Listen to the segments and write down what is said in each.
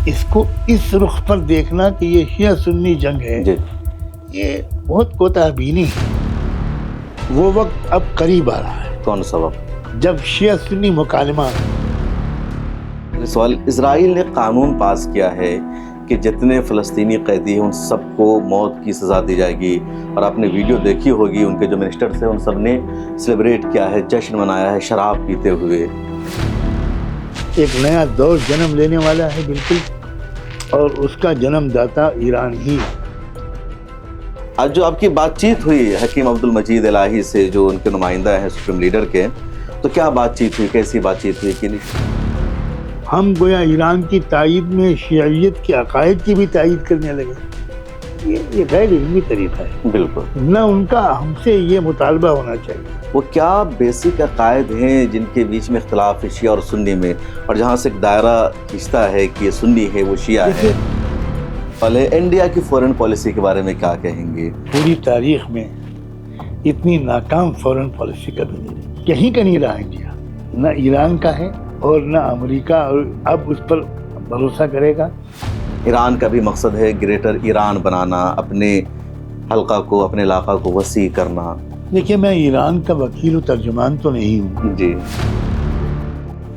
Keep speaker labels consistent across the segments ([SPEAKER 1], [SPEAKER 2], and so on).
[SPEAKER 1] اس کو اس رخ پر دیکھنا کہ یہ شیعہ سنی جنگ ہے
[SPEAKER 2] جی
[SPEAKER 1] یہ بہت کوتاہ بینی ہے. وہ وقت اب قریب آ رہا ہے
[SPEAKER 2] کون سا وقت؟
[SPEAKER 1] جب شیعہ سنی مکالمہ.
[SPEAKER 2] سوال، اسرائیل نے قانون پاس کیا ہے کہ جتنے فلسطینی قیدی ہیں ان سب کو موت کی سزا دی جائے گی، اور آپ نے ویڈیو دیکھی ہوگی، ان کے جو منسٹرز ہیں ان سب نے سیلیبریٹ کیا ہے، جشن منایا ہے شراب پیتے ہوئے.
[SPEAKER 1] ایک نیا دور جنم لینے والا ہے بالکل، اور اس کا جنم داتا ایران ہی.
[SPEAKER 2] آج جو آپ کی بات چیت ہوئی حکیم عبدالمجید الہی سے، جو ان کے نمائندہ ہیں سپریم لیڈر کے، تو کیا بات چیت ہوئی، کیسی بات چیت ہوئی کہ نہیں؟
[SPEAKER 1] ہم گویا ایران کی تائید میں شیعیت کے عقائد کی بھی تائید کرنے لگے. یہ غیر علمی طریقہ ہے.
[SPEAKER 2] بالکل.
[SPEAKER 1] نہ ان کا ہم سے یہ مطالبہ ہونا چاہیے.
[SPEAKER 2] وہ کیا بیسک عقائد ہیں جن کے بیچ میں اختلاف ہے شیعہ اور سنی میں، اور جہاں سے ایک دائرہ کھینچتا ہے کہ یہ سنی ہے وہ شیعہ ہے؟ پہلے انڈیا کی فورن پالیسی کے بارے میں کیا کہیں گے؟
[SPEAKER 1] پوری تاریخ میں اتنی ناکام فورن پالیسی کبھی نہیں، کہیں کا نہیں رہا انڈیا. نہ ایران کا ہے اور نہ امریکہ، اور اب اس پر بھروسہ کرے گا.
[SPEAKER 2] ایران کا بھی مقصد ہے گریٹر ایران بنانا، اپنے حلقہ کو، اپنے علاقہ کو وسیع کرنا.
[SPEAKER 1] دیکھیے میں ایران کا وکیل و ترجمان تو نہیں ہوں.
[SPEAKER 2] جی.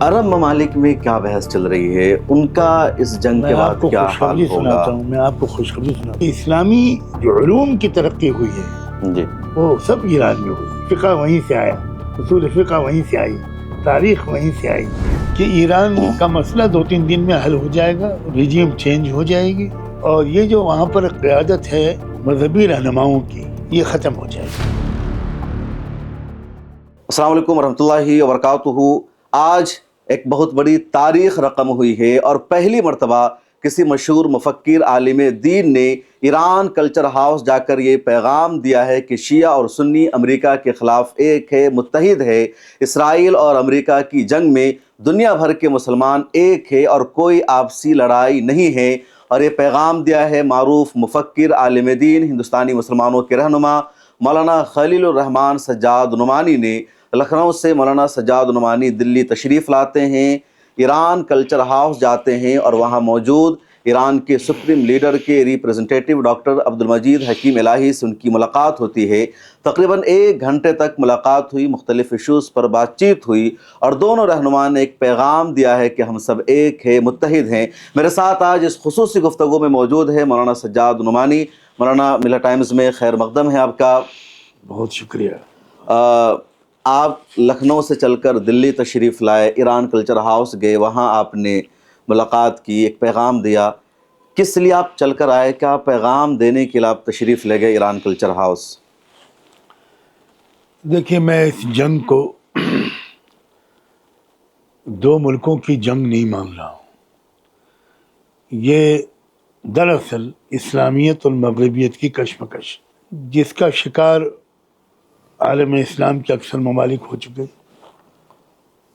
[SPEAKER 2] عرب ممالک میں کیا بحث چل رہی ہے؟ ان کا اس جنگ
[SPEAKER 1] میں
[SPEAKER 2] کے
[SPEAKER 1] آپ
[SPEAKER 2] بعد
[SPEAKER 1] کو
[SPEAKER 2] کیا حال
[SPEAKER 1] خوشخبری
[SPEAKER 2] ہوگا؟
[SPEAKER 1] سناتا ہوں. میں آپ کو خوشخبری سناتا ہوں. اسلامی جو علوم کی ترقی ہوئی ہے
[SPEAKER 2] جی.
[SPEAKER 1] وہ سب ایران میں ہوئی. فقہ وہیں سے آیا، اصول فقہ وہیں سے آئی، تاریخ وہیں سے آئی. کہ ایران کا مسئلہ 2-3 دن میں حل ہو جائے گا، ریجیم چینج ہو جائے گی، اور یہ جو وہاں پر قیادت ہے مذہبی رہنماؤں کی یہ ختم ہو جائے گی.
[SPEAKER 2] السلام علیکم ورحمۃ اللہ وبرکاتہ. آج ایک بہت بڑی تاریخ رقم ہوئی ہے، اور پہلی مرتبہ کسی مشہور مفکر عالم دین نے ایران کلچر ہاؤس جا کر یہ پیغام دیا ہے کہ شیعہ اور سنی امریکہ کے خلاف ایک ہے، متحد ہے. اسرائیل اور امریکہ کی جنگ میں دنیا بھر کے مسلمان ایک ہے اور کوئی آپسی لڑائی نہیں ہے. اور یہ پیغام دیا ہے معروف مفکر عالم دین ہندوستانی مسلمانوں کے رہنما مولانا خلیل الرحمن سجاد نعمانی نے. لکھنؤ سے مولانا سجاد نعمانی دلی تشریف لاتے ہیں، ایران کلچر ہاؤس جاتے ہیں، اور وہاں موجود ایران کے سپریم لیڈر کے ریپریزنٹیٹیو ڈاکٹر عبدالمجید حکیم الہی سے ان کی ملاقات ہوتی ہے. تقریباً 1 گھنٹے تک ملاقات ہوئی، مختلف ایشوز پر بات چیت ہوئی، اور دونوں رہنما نے ایک پیغام دیا ہے کہ ہم سب ایک ہیں، متحد ہیں. میرے ساتھ آج اس خصوصی گفتگو میں موجود ہے مولانا سجاد نعمانی. مولانا ملا ٹائمز میں خیر مقدم ہے آپ کا.
[SPEAKER 1] بہت شکریہ.
[SPEAKER 2] آپ لکھنؤ سے چل کر دلی تشریف لائے، ایران کلچر ہاؤس گئے، وہاں آپ نے ملاقات کی، ایک پیغام دیا. کس لیے آپ چل کر آئے؟ کیا پیغام دینے کے لیے آپ تشریف لے گئے ایران کلچر ہاؤس؟
[SPEAKER 1] دیکھیے میں اس جنگ کو 2 ملکوں کی جنگ نہیں مان رہا ہوں. یہ دراصل اسلامیت اور مغربیت کی کشمکش، جس کا شکار عالم اسلام کے اکثر ممالک ہو چکے،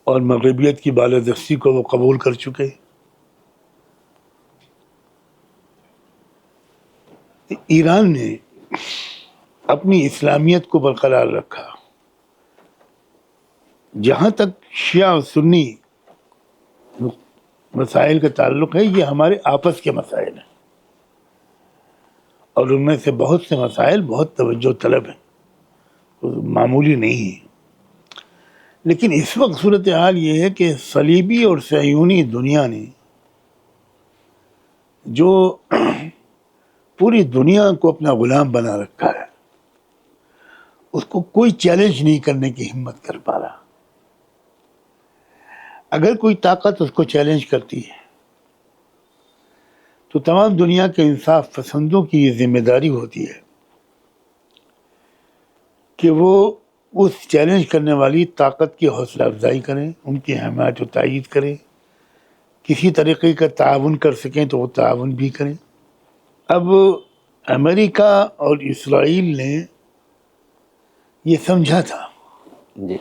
[SPEAKER 1] اور مغربیت کی بالادستی کو وہ قبول کر چکے. ایران نے اپنی اسلامیت کو برقرار رکھا. جہاں تک شیعہ اور سنی مسائل کا تعلق ہے، یہ ہمارے آپس کے مسائل ہیں، اور ان میں سے بہت سے مسائل بہت توجہ طلب ہیں، معمولی نہیں ہیں. لیکن اس وقت صورتحال یہ ہے کہ صلیبی اور صہیونی دنیا نے جو پوری دنیا کو اپنا غلام بنا رکھا ہے، اس کو کوئی چیلنج نہیں کرنے کی ہمت کر پا رہا. اگر کوئی طاقت اس کو چیلنج کرتی ہے تو تمام دنیا کے انصاف پسندوں کی یہ ذمہ داری ہوتی ہے کہ وہ اس چیلنج کرنے والی طاقت کی حوصلہ افزائی کریں، ان کی حمایت و تائید کریں، کسی طریقے کا تعاون کر سکیں تو وہ تعاون بھی کریں. اب امریکہ اور اسرائیل نے یہ سمجھا تھا
[SPEAKER 2] جی.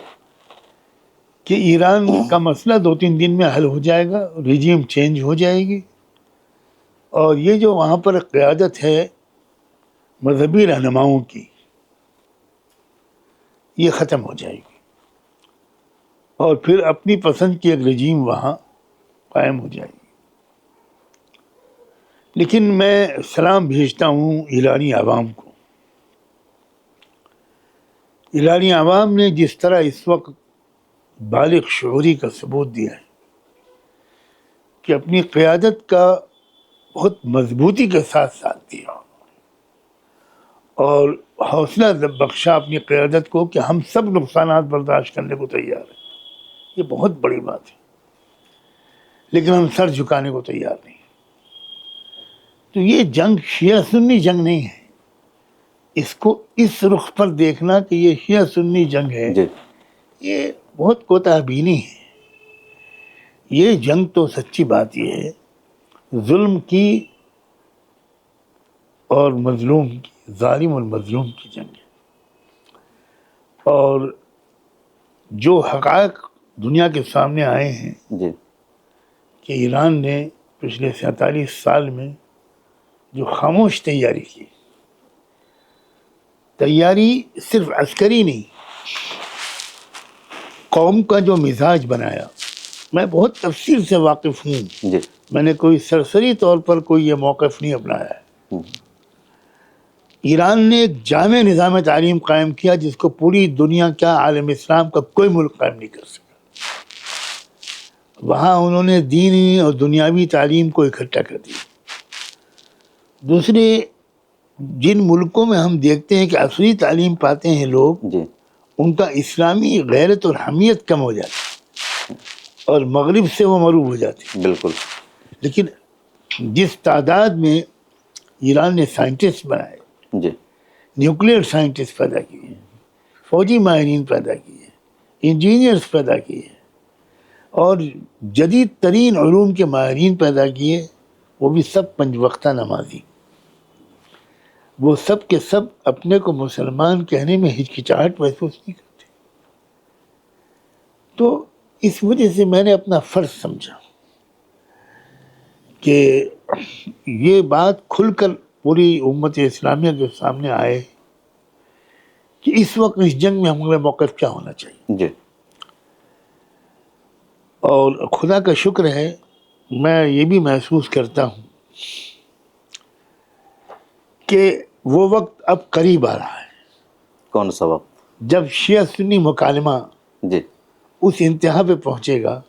[SPEAKER 1] کہ ایران کا مسئلہ 2-3 دن میں حل ہو جائے گا، ریجیم چینج ہو جائے گی، اور یہ جو وہاں پر قیادت ہے مذہبی رہنماؤں کی یہ ختم ہو جائے گی، اور پھر اپنی پسند کی ایک رجیم وہاں قائم ہو جائے گی. لیکن میں سلام بھیجتا ہوں ایرانی عوام کو. ایرانی عوام نے جس طرح اس وقت بالغ شعوری کا ثبوت دیا ہے کہ اپنی قیادت کا بہت مضبوطی کے ساتھ ساتھ دیا اور حوصلہ بخشا اپنی قیادت کو کہ ہم سب نقصانات برداشت کرنے کو تیار ہیں. یہ بہت بڑی بات ہے، لیکن ہم سر جھکانے کو تیار نہیں. تو یہ جنگ شیعہ سنی جنگ نہیں ہے. اس کو اس رخ پر دیکھنا کہ یہ شیعہ سنی جنگ ہے،
[SPEAKER 2] جی
[SPEAKER 1] یہ بہت کوتاہ بینی ہے. یہ جنگ تو سچی بات یہ ہے ظلم کی اور مظلوم کی، ظالم اور مظلوم کی جنگ ہے. اور جو حقائق دنیا کے سامنے آئے ہیں
[SPEAKER 2] جی
[SPEAKER 1] کہ ایران نے پچھلے 47 سال میں جو خاموش تیاری کی، تیاری صرف عسکری نہیں، قوم کا جو مزاج بنایا. میں بہت تفصیل سے واقف ہوں،
[SPEAKER 2] جی
[SPEAKER 1] میں نے کوئی سرسری طور پر کوئی یہ موقف نہیں اپنایا ہے. ایران نے ایک جامع نظام تعلیم قائم کیا جس کو پوری دنیا کا، عالم اسلام کا کوئی ملک قائم نہیں کر سکا. وہاں انہوں نے دینی اور دنیاوی تعلیم کو اکٹھا کر دیا. دوسرے جن ملکوں میں ہم دیکھتے ہیں کہ عصری تعلیم پاتے ہیں لوگ،
[SPEAKER 2] جی
[SPEAKER 1] ان کا اسلامی غیرت اور حمیت کم ہو جاتی ہے اور مغرب سے وہ مروب ہو جاتے ہیں.
[SPEAKER 2] بالکل.
[SPEAKER 1] لیکن جس تعداد میں ایران نے سائنٹسٹ بنائے،
[SPEAKER 2] جی
[SPEAKER 1] نیوکلیئر سائنٹسٹ پیدا کیے، فوجی ماہرین پیدا کیے، انجینئرز پیدا کیے اور جدید ترین علوم کے ماہرین پیدا کیے، وہ بھی سب پنج وقتہ نمازی. وہ سب کے سب اپنے کو مسلمان کہنے میں ہچکچاہٹ محسوس نہیں کرتے. تو اس وجہ سے میں نے اپنا فرض سمجھا کہ یہ بات کھل کر پوری امت اسلامیہ کے سامنے آئے کہ اس وقت اس جنگ میں ہمارا موقف کیا ہونا چاہیے.
[SPEAKER 2] جی
[SPEAKER 1] اور خدا کا شکر ہے، میں یہ بھی محسوس کرتا ہوں کہ وہ وقت اب قریب آ رہا ہے
[SPEAKER 2] کون سا وقت؟
[SPEAKER 1] جب شیعہ سنی مکالمہ
[SPEAKER 2] جی
[SPEAKER 1] اس انتہا پہ پہنچے گا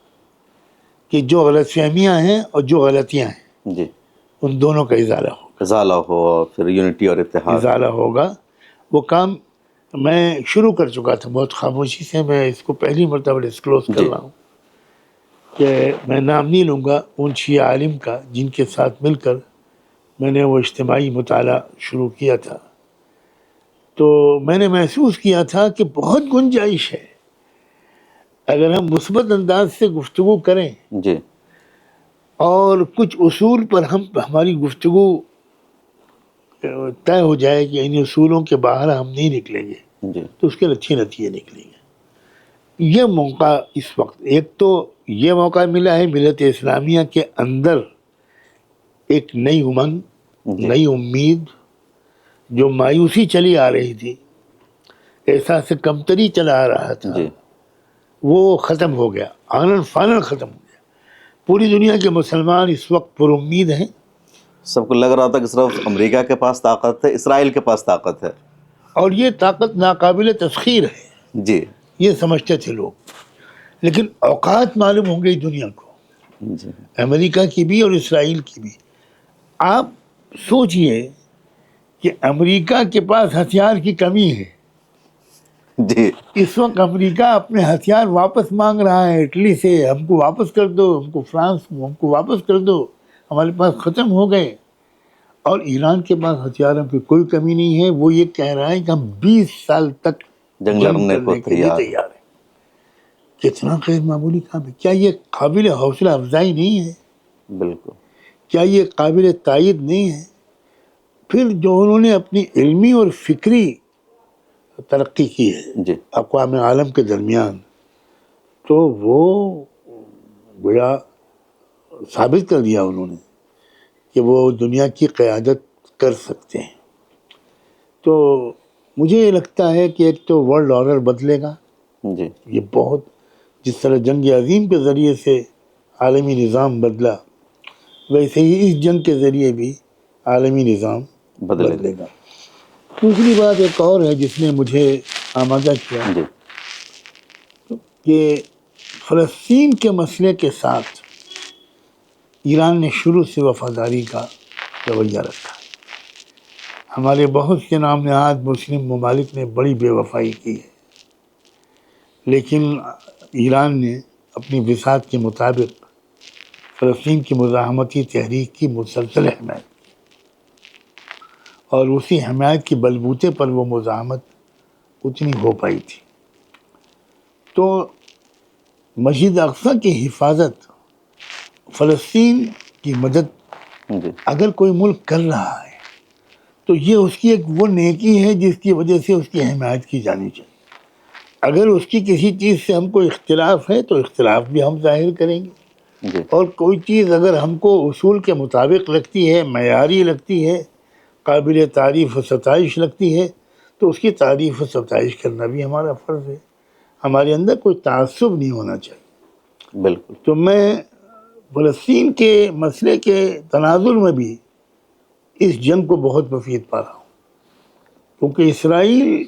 [SPEAKER 1] کہ جو غلط فہمیاں ہیں اور جو غلطیاں ہیں
[SPEAKER 2] جی
[SPEAKER 1] ان دونوں کا ازالہ ہوگا.
[SPEAKER 2] ازالہ ہو اور پھر یونٹی اور اتحاد.
[SPEAKER 1] ازالہ ہوگا. وہ کام میں شروع کر چکا تھا بہت خاموشی سے. میں اس کو پہلی مرتبہ ڈسکلوز کر
[SPEAKER 2] جی.
[SPEAKER 1] رہا ہوں کہ میں نام نہیں لوں گا ان شیعہ عالم کا جن کے ساتھ مل کر میں نے وہ اجتماعی مطالعہ شروع کیا تھا. تو میں نے محسوس کیا تھا کہ بہت گنجائش ہے اگر ہم مثبت انداز سے گفتگو کریں
[SPEAKER 2] جی
[SPEAKER 1] اور کچھ اصول پر ہماری گفتگو طے ہو جائے کہ ان اصولوں کے باہر ہم نہیں نکلیں گے
[SPEAKER 2] جی
[SPEAKER 1] تو اس کے اچھے نتیجے نکلیں گے. یہ موقع اس وقت، ایک تو یہ موقع ملا ہے ملت اسلامیہ کے اندر ایک نئی امنگ،
[SPEAKER 2] جی.
[SPEAKER 1] نئی امید، جو مایوسی چلی آ رہی تھی، احساس کمتری چلا آ رہا تھا،
[SPEAKER 2] جی
[SPEAKER 1] وہ ختم ہو گیا، آنن فانن ختم ہو گیا. پوری دنیا کے مسلمان اس وقت پر امید ہیں.
[SPEAKER 2] سب کو لگ رہا تھا کہ صرف امریکہ کے پاس طاقت ہے، اسرائیل کے پاس طاقت ہے.
[SPEAKER 1] اور یہ طاقت ناقابل تسخیر ہے،
[SPEAKER 2] جی
[SPEAKER 1] یہ سمجھتے تھے لوگ. لیکن اوقات معلوم ہو گئی دنیا کو،
[SPEAKER 2] جی
[SPEAKER 1] امریکہ کی بھی اور اسرائیل کی بھی. آپ سوچئے کہ امریکہ کے پاس ہتھیار کی کمی ہے.
[SPEAKER 2] جی
[SPEAKER 1] اس وقت امریکہ اپنے ہتھیار واپس مانگ رہا ہے اٹلی سے، ہم کو واپس کر دو، ہم کو فرانس، ہم کو واپس کر دو، ہمارے پاس ختم ہو گئے. اور ایران کے پاس ہتھیاروں کی کوئی کمی نہیں ہے. وہ یہ کہہ رہا ہے کہ ہم 20 سال تک
[SPEAKER 2] جنگ لڑنے کو
[SPEAKER 1] کرنے کے لیے تیار ہیں. کتنا غیر معمولی کام ہے. کیا یہ قابل حوصلہ افزائی نہیں ہے؟
[SPEAKER 2] بالکل.
[SPEAKER 1] کیا یہ قابل تائید نہیں ہے؟ پھر جو انہوں نے اپنی علمی اور فکری ترقی کی ہے
[SPEAKER 2] جی
[SPEAKER 1] اقوام عالم کے درمیان، تو وہ گویا ثابت کر دیا انہوں نے کہ وہ دنیا کی قیادت کر سکتے ہیں. تو مجھے یہ لگتا ہے کہ ایک تو ورلڈ آرڈر بدلے گا.
[SPEAKER 2] جی
[SPEAKER 1] یہ بہت، جس طرح جنگ عظیم کے ذریعے سے عالمی نظام بدلا، ویسے ہی اس جنگ کے ذریعے بھی عالمی نظام بدلے گا۔ دوسری بات ایک اور ہے جس نے مجھے آمادہ کیا
[SPEAKER 2] جی
[SPEAKER 1] کہ فلسطین کے مسئلے کے ساتھ ایران نے شروع سے وفاداری کا رویہ رکھا۔ ہمارے بہت سے نام نہاد مسلم ممالک نے بڑی بے وفائی کی ہے، لیکن ایران نے اپنی وسعت کے مطابق فلسطین کی مزاحمتی تحریک کی مسلسل حمایت کی، اور اسی حمایت کے بلبوتے پر وہ مزاحمت اتنی ہو پائی تھی۔ تو مسجد اقصی کی حفاظت، فلسطین کی مدد
[SPEAKER 2] جی
[SPEAKER 1] اگر کوئی ملک کر رہا ہے تو یہ اس کی ایک وہ نیکی ہے جس کی وجہ سے اس کی حمایت کی جانی چاہیے۔ اگر اس کی کسی چیز سے ہم کو اختلاف ہے تو اختلاف بھی ہم ظاہر کریں گے،
[SPEAKER 2] جی
[SPEAKER 1] اور کوئی چیز اگر ہم کو اصول کے مطابق لگتی ہے، معیاری لگتی ہے، قابل تعریف و ستائش لگتی ہے، تو اس کی تعریف و ستائش کرنا بھی ہمارا فرض ہے۔ ہمارے اندر کوئی تعصب نہیں ہونا چاہیے۔
[SPEAKER 2] بالکل
[SPEAKER 1] تو میں فلسطین کے مسئلے کے تناظر میں بھی اس جنگ کو بہت مفید پا رہا ہوں، کیونکہ اسرائیل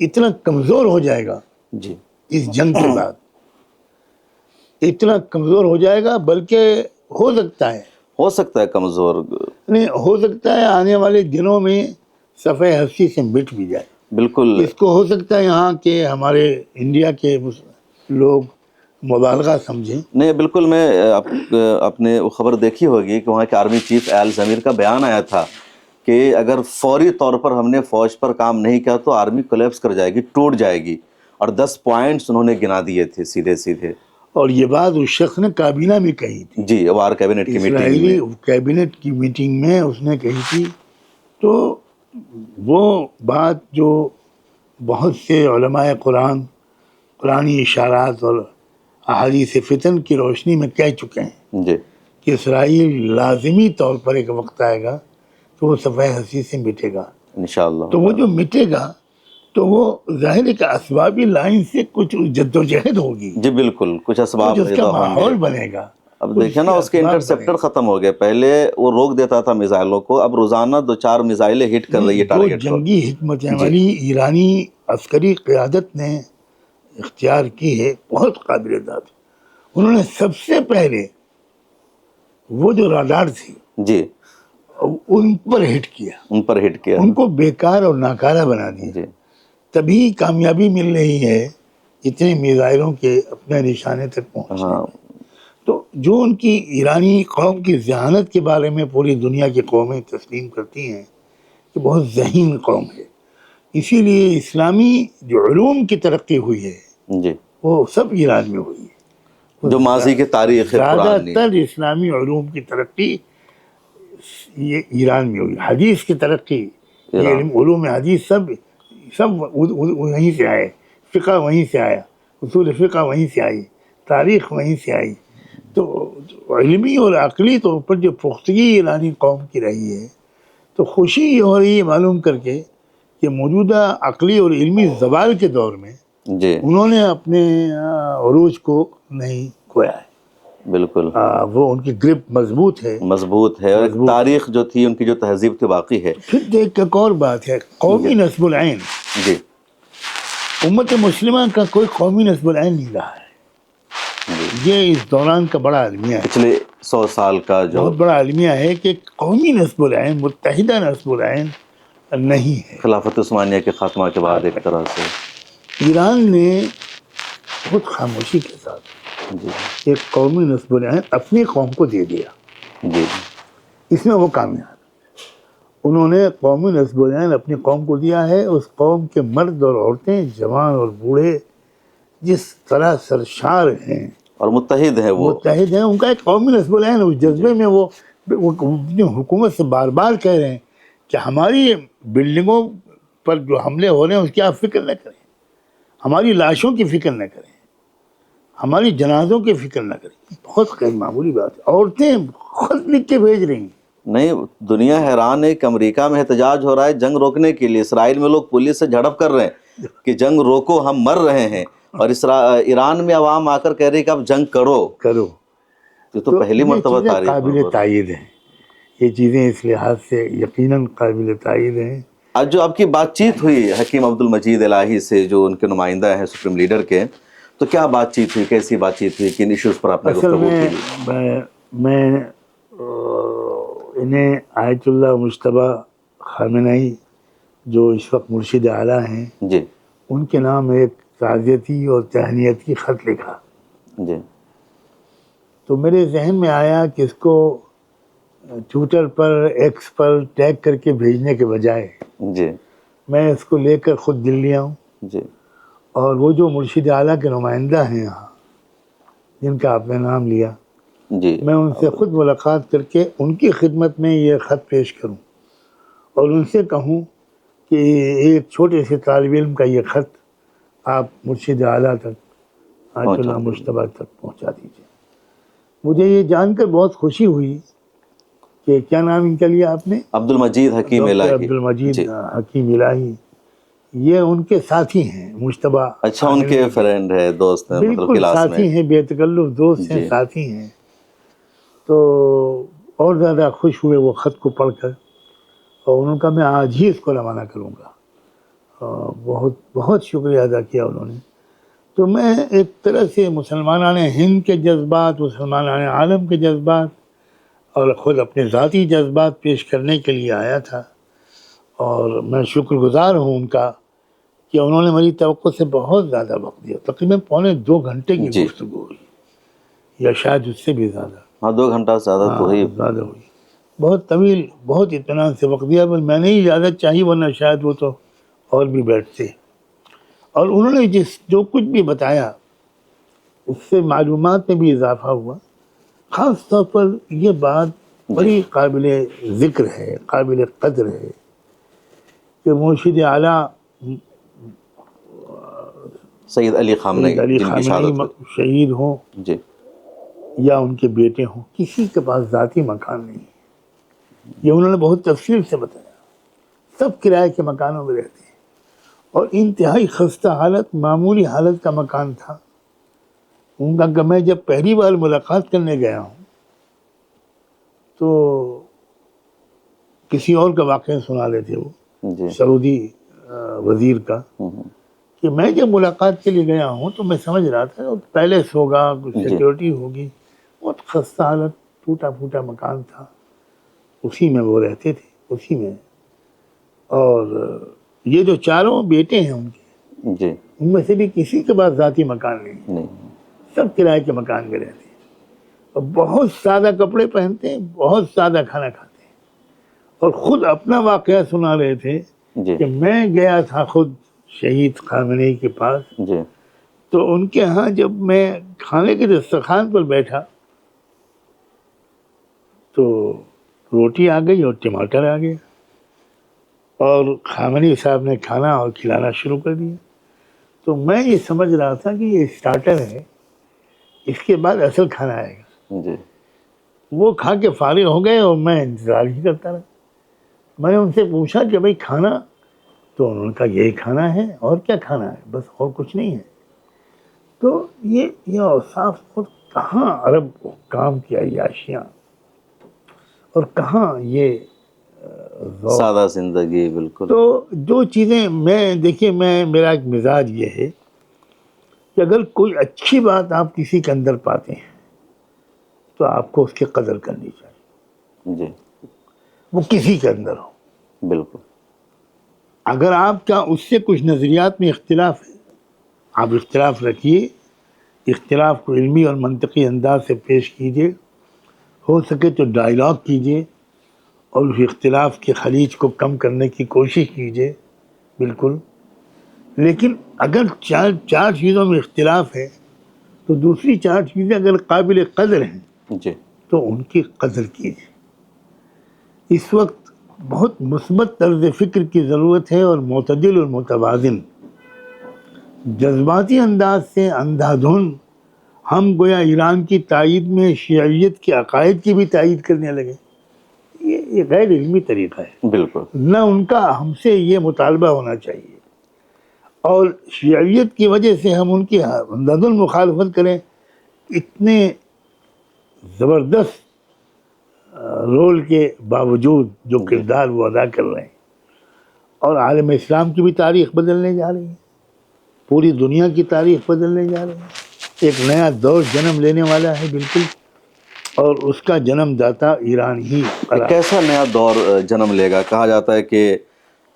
[SPEAKER 1] اتنا کمزور ہو جائے گا
[SPEAKER 2] جی
[SPEAKER 1] اس جنگ کے بعد، اتنا کمزور ہو جائے گا، بلکہ
[SPEAKER 2] ہو سکتا ہے کمزور،
[SPEAKER 1] نہیں ہو سکتا ہے آنے والے دنوں میں صفحہ ہستی سے مٹ بھی جائے۔
[SPEAKER 2] بالکل
[SPEAKER 1] اس کو ہو سکتا ہے یہاں کے ہمارے انڈیا کے لوگ مبالغہ سمجھیں۔
[SPEAKER 2] نہیں بالکل، میں آپ نے وہ خبر دیکھی ہوگی کہ وہاں کے آرمی چیف ایل ضمیر کا بیان آیا تھا کہ اگر فوری طور پر ہم نے فوج پر کام نہیں کیا تو آرمی کولیپس کر جائے گی، ٹوٹ جائے گی، اور 10 پوائنٹس انہوں نے گنا دیے تھے سیدھے سیدھے۔
[SPEAKER 1] اور یہ بات اس شخص نے کابینہ میں کہی تھی،
[SPEAKER 2] جی وار کیبنٹ کی میٹنگ
[SPEAKER 1] اسرائیلی
[SPEAKER 2] میں۔
[SPEAKER 1] کیبنٹ کی میٹنگ میں اس نے کہی تھی۔ تو وہ بات جو بہت سے علماء قرآنی اشارات اور احادیث فتن کی روشنی میں کہہ چکے ہیں
[SPEAKER 2] جی
[SPEAKER 1] کہ اسرائیل لازمی طور پر ایک وقت آئے گا تو وہ صفحہ ہستی سے مٹے گا۔
[SPEAKER 2] انشاءاللہ
[SPEAKER 1] تو وہ جو مٹے گا تو وہ ظاہر ہے کہ اسبابی لائن سے کچھ جدوجہد ہوگی،
[SPEAKER 2] جی بالکل، کچھ اسباب
[SPEAKER 1] کچھ اس کا
[SPEAKER 2] پیدا ہوں گے۔
[SPEAKER 1] ماحول بنے گا۔
[SPEAKER 2] اب
[SPEAKER 1] کچھ
[SPEAKER 2] دیکھیں نا، اس کے
[SPEAKER 1] اسباب
[SPEAKER 2] انٹرسپٹر
[SPEAKER 1] بنے
[SPEAKER 2] ختم ہو گئے، پہلے وہ روک دیتا تھا میزائلوں کو، اب روزانہ 2-4 میزائلیں ہٹ کر رہی ہے
[SPEAKER 1] جو
[SPEAKER 2] ٹارگٹ کو۔
[SPEAKER 1] جنگی حکمت عملی ایرانی عسکری قیادت نے اختیار کی ہے بہت قابل داد۔ انہوں نے سب سے پہلے وہ جو راڈار تھی
[SPEAKER 2] جی
[SPEAKER 1] ان پر ہٹ کیا،
[SPEAKER 2] ان پر ہٹ کیا۔
[SPEAKER 1] ان کو بیکار اور ناکارہ بنا دیا،
[SPEAKER 2] جی
[SPEAKER 1] تبھی کامیابی مل رہی ہے اتنے میزائلوں کے اپنے نشانے تک پہنچنے
[SPEAKER 2] ہاں
[SPEAKER 1] میں۔ تو جو ان کی ایرانی قوم کی ذہانت کے بارے میں پوری دنیا کی قومیں تسلیم کرتی ہیں کہ بہت ذہین قوم ہے، اسی لیے اسلامی جو علوم کی ترقی ہوئی ہے
[SPEAKER 2] جی،
[SPEAKER 1] وہ سب ایران میں ہوئی ہے۔
[SPEAKER 2] جو ماضی کی تاریخ ہے
[SPEAKER 1] زیادہ
[SPEAKER 2] پرانی۔
[SPEAKER 1] تر اسلامی علوم کی ترقی یہ ایران میں ہوئی، حدیث کی ترقی، یہ
[SPEAKER 2] ایران۔
[SPEAKER 1] علوم حدیث سب وہیں سے آئے، فقہ وہیں سے آیا، اصول فقہ وہیں سے آئی، تاریخ وہیں سے آئی۔ تو علمی اور عقلی طور پر جو پختگی ایرانی قوم کی رہی ہے، تو خوشی یہ ہو رہی ہے معلوم کر کے کہ موجودہ عقلی اور علمی زوال کے دور میں
[SPEAKER 2] جی
[SPEAKER 1] انہوں نے اپنے عروج کو نہیں کھویا ہے۔
[SPEAKER 2] بالکل
[SPEAKER 1] وہ ان کی گرپ مضبوط ہے۔
[SPEAKER 2] مضبوط ہے، اور ایک تاریخ جو تھی ان کی، جو تہذیب تھی، باقی ہے۔
[SPEAKER 1] پھر دیکھ ایک اور بات ہے، قومی نصب العین۔
[SPEAKER 2] جی
[SPEAKER 1] امت مسلمہ کا کوئی قومی نصب العین نہیں رہا ہے، یہ اس دوران کا بڑا المیہ ہے،
[SPEAKER 2] پچھلے 100 سال کا جو
[SPEAKER 1] بہت بڑا المیہ ہے کہ قومی نصب العین، متحدہ نصب العین نہیں ہے۔
[SPEAKER 2] خلافت عثمانیہ کے خاتمہ کے بعد ایک طرح سے
[SPEAKER 1] ایران نے بہت خاموشی کے ساتھ
[SPEAKER 2] جی
[SPEAKER 1] ایک قومی نصب العین اپنی قوم کو دے دیا،
[SPEAKER 2] جی
[SPEAKER 1] اس میں وہ کامیاب۔ انہوں نے قومی نصب العین اپنی قوم کو دیا ہے، اس قوم کے مرد اور عورتیں، جوان اور بوڑھے جس طرح سرشار ہیں
[SPEAKER 2] اور متحد ہیں وہ۔
[SPEAKER 1] متحد ہیں، ان کا ایک قومی نصب العین، اس جذبے میں وہ اپنی حکومت سے بار بار کہہ رہے ہیں کہ ہماری بلڈنگوں پر جو حملے ہو رہے ہیں اس کی آپ فکر نہ کریں، ہماری لاشوں کی فکر نہ کریں، ہماری جنازوں کی فکر نہ کریں۔ بہت غیر معمولی بات ہے، عورتیں خط لکھ کے بھیج رہی ہیں۔
[SPEAKER 2] نہیں، دنیا حیران ہے کہ امریکہ میں احتجاج ہو رہا ہے جنگ روکنے کے لیے، اسرائیل میں لوگ پولیس سے جھڑپ کر رہے ہیں کہ جنگ روکو، ہم مر رہے ہیں، اور ایران میں عوام آ کر کہہ رہی کہ اب جنگ کرو۔ یہ تو پہلی مرتبہ
[SPEAKER 1] یہ چیزیں
[SPEAKER 2] تاریخ میں
[SPEAKER 1] قابل تائید ہیں، یہ چیزیں اس لحاظ سے یقیناً قابل تائید ہیں۔
[SPEAKER 2] آج جو آپ کی بات چیت ہوئی حکیم عبد المجید الہی سے، جو ان کے نمائندہ ہیں سپریم لیڈر کے، تو کیا بات چیت ہوئی، کیسی بات چیت ہوئی، کن ایشوز پر آپ نے
[SPEAKER 1] اصل
[SPEAKER 2] گفتگو
[SPEAKER 1] میں
[SPEAKER 2] کی؟
[SPEAKER 1] میں انہیں آیت اللہ مجتبیٰ خامنہئی جو اس وقت مرشد اعلیٰ ہیں،
[SPEAKER 2] جی
[SPEAKER 1] ان کے نام ایک تعزیتی اور تہنیت کی خط لکھا،
[SPEAKER 2] جی
[SPEAKER 1] تو میرے ذہن میں آیا کہ اس کو ٹویٹر پر ایکس پر ٹیگ کر کے بھیجنے کے بجائے
[SPEAKER 2] جی
[SPEAKER 1] میں اس کو لے کر خود دلی آؤں،
[SPEAKER 2] جی
[SPEAKER 1] اور وہ جو مرشد اعلیٰ کے نمائندہ ہیں یہاں جن کا آپ نے نام لیا،
[SPEAKER 2] جی
[SPEAKER 1] میں ان سے خود ملاقات کر کے ان کی خدمت میں یہ خط پیش کروں اور ان سے کہوں کہ ایک چھوٹے سے طالب علم کا یہ خط آپ مرشد اعلیٰ تک آیت اللہ مجتبیٰ تک پہنچا دیجیے۔ مجھے یہ جان کر بہت خوشی ہوئی کہ کیا نام ان کا لیا آپ نے؟
[SPEAKER 2] عبد المجید حکیم
[SPEAKER 1] ڈاکٹر
[SPEAKER 2] الہی۔
[SPEAKER 1] عبد المجید
[SPEAKER 2] جی
[SPEAKER 1] حکیم الہی، یہ ان کے ساتھی ہیں مجتبیٰ
[SPEAKER 2] اچھا، ان کے فرینڈ ہے، دوست ہیں، مطلب
[SPEAKER 1] بالکل
[SPEAKER 2] کلاس میں؟
[SPEAKER 1] ساتھی ہیں، بے تکلف دوست ہیں،
[SPEAKER 2] جی
[SPEAKER 1] ساتھی ہیں۔ تو اور زیادہ خوش ہوئے وہ خط کو پڑھ کر، اور انہوں نے کہا میں آج ہی اس کو روانہ کروں گا، بہت بہت شکریہ ادا کیا انہوں نے۔ تو میں ایک طرح سے مسلمانان ہند کے جذبات، مسلمانان عالم کے جذبات اور خود اپنے ذاتی جذبات پیش کرنے کے لیے آیا تھا، اور میں شکر گزار ہوں ان کا کہ انہوں نے میری توقع سے بہت زیادہ وقت دیا، تقریباً پونے 2 گھنٹے کی
[SPEAKER 2] جی
[SPEAKER 1] گفتگو ہوئی، یا شاید اس سے بھی زیادہ،
[SPEAKER 2] ہاں 2 گھنٹہ سے زیادہ تو ہوئی۔
[SPEAKER 1] زیادہ ہوئی، بہت طویل، بہت اطمینان سے وقت دیا، بل میں نے ہی اجازت چاہی ورنہ شاید وہ تو اور بھی بیٹھتے۔ اور انہوں نے جو کچھ بھی بتایا اس سے معلومات میں بھی اضافہ ہوا، خاص طور پر یہ بات بڑی قابل ذکر ہے، قابل قدر ہے کہ مرشد اعلیٰ
[SPEAKER 2] سید علی خامنہئی
[SPEAKER 1] سید علی
[SPEAKER 2] جن کی
[SPEAKER 1] خامنہئی
[SPEAKER 2] شہادت ہوئی۔
[SPEAKER 1] شہید ہوں
[SPEAKER 2] جی
[SPEAKER 1] یا ان کے بیٹے ہوں، کسی کے پاس ذاتی مکان نہیں ہے، یہ انہوں نے بہت تفصیل سے بتایا، سب کرائے کے مکانوں میں رہتے ہیں، اور انتہائی خستہ حالت، معمولی حالت کا مکان تھا ان کا کہ میں جب پہلی بار ملاقات کرنے گیا ہوں تو کسی اور کا واقعہ سنا رہے تھے وہ
[SPEAKER 2] جی
[SPEAKER 1] سعودی وزیر کا، کہ میں جب ملاقات کے لیے گیا ہوں تو میں سمجھ رہا تھا پیلس ہوگا، کچھ سیکیورٹی ہوگی، بہت خستہ حالت، ٹوٹا پھوٹا مکان تھا، اسی میں وہ رہتے تھے، اسی میں۔ اور یہ جو چاروں بیٹے ہیں ان کے،
[SPEAKER 2] جی
[SPEAKER 1] ان میں سے بھی کسی کے پاس ذاتی مکان نہیں ہے،
[SPEAKER 2] نہیں
[SPEAKER 1] سب کرائے کے مکان میں رہتے ہیں، اور بہت سادہ کپڑے پہنتے ہیں، بہت سادہ کھانا کھاتے ہیں، اور خود اپنا واقعہ سنا رہے تھے
[SPEAKER 2] جی
[SPEAKER 1] کہ میں گیا تھا خود شہید خامنہئی کے پاس،
[SPEAKER 2] جی
[SPEAKER 1] تو ان کے ہاں جب میں کھانے کے دسترخوان پر بیٹھا تو روٹی آ گئی اور ٹماٹر آ گیا، اور خامنہئی صاحب نے کھانا اور کھلانا شروع کر دیا، تو میں یہ سمجھ رہا تھا کہ یہ اسٹارٹر ہے، اس کے بعد اصل کھانا آئے گا۔
[SPEAKER 2] جی
[SPEAKER 1] وہ کھا کے فارغ ہو گئے اور میں انتظار ہی کرتا رہا۔ میں نے ان سے پوچھا کہ بھائی کھانا، تو انہوں نے کہا یہی کھانا ہے، اور کیا کھانا ہے، بس اور کچھ نہیں ہے۔ تو یہ اوصاف اور کہاں عرب کام کی عیاشیاں، اور کہاں یہ ذوق۔
[SPEAKER 2] سادہ زندگی، بالکل۔
[SPEAKER 1] تو جو چیزیں دیکھیے میرا ایک مزاج یہ ہے کہ اگر کوئی اچھی بات آپ کسی کے اندر پاتے ہیں تو آپ کو اس کی قدر کرنی چاہیے،
[SPEAKER 2] جی
[SPEAKER 1] وہ کسی کے اندر ہو۔
[SPEAKER 2] بالکل
[SPEAKER 1] اگر آپ کا اس سے کچھ نظریات میں اختلاف ہے، آپ اختلاف رکھیے، اختلاف کو علمی اور منطقی انداز سے پیش کیجیے، ہو سکے تو ڈائیلاگ کیجیے اور اس اختلاف کے خلیج کو کم کرنے کی کوشش کیجیے، بالکل۔ لیکن اگر چار چیزوں میں اختلاف ہے تو دوسری 4 چیزیں اگر قابل قدر ہیں
[SPEAKER 2] جی
[SPEAKER 1] تو ان کی قدر کیجیے۔ اس وقت بہت مثبت طرز فکر کی ضرورت ہے، اور معتدل اور متوازن۔ جذباتی انداز سے اندھا دھند ہم گویا ایران کی تائید میں شیعیت کے عقائد کی بھی تائید کرنے لگے، یہ غیر علمی طریقہ ہے،
[SPEAKER 2] بالکل
[SPEAKER 1] نہ ان کا ہم سے یہ مطالبہ ہونا چاہیے، اور شیعیت کی وجہ سے ہم ان کی اندھا دھند مخالفت کریں، اتنے زبردست رول کے باوجود جو کردار وہ ادا کر رہے ہیں، اور عالم اسلام کی بھی تاریخ بدلنے جا رہی ہے، پوری دنیا کی تاریخ بدلنے جا رہی ہے، ایک نیا دور جنم لینے والا ہے بالکل، اور اس کا جنم داتا ایران ہی قرار۔
[SPEAKER 2] کیسا نیا دور جنم لے گا؟ کہا جاتا ہے کہ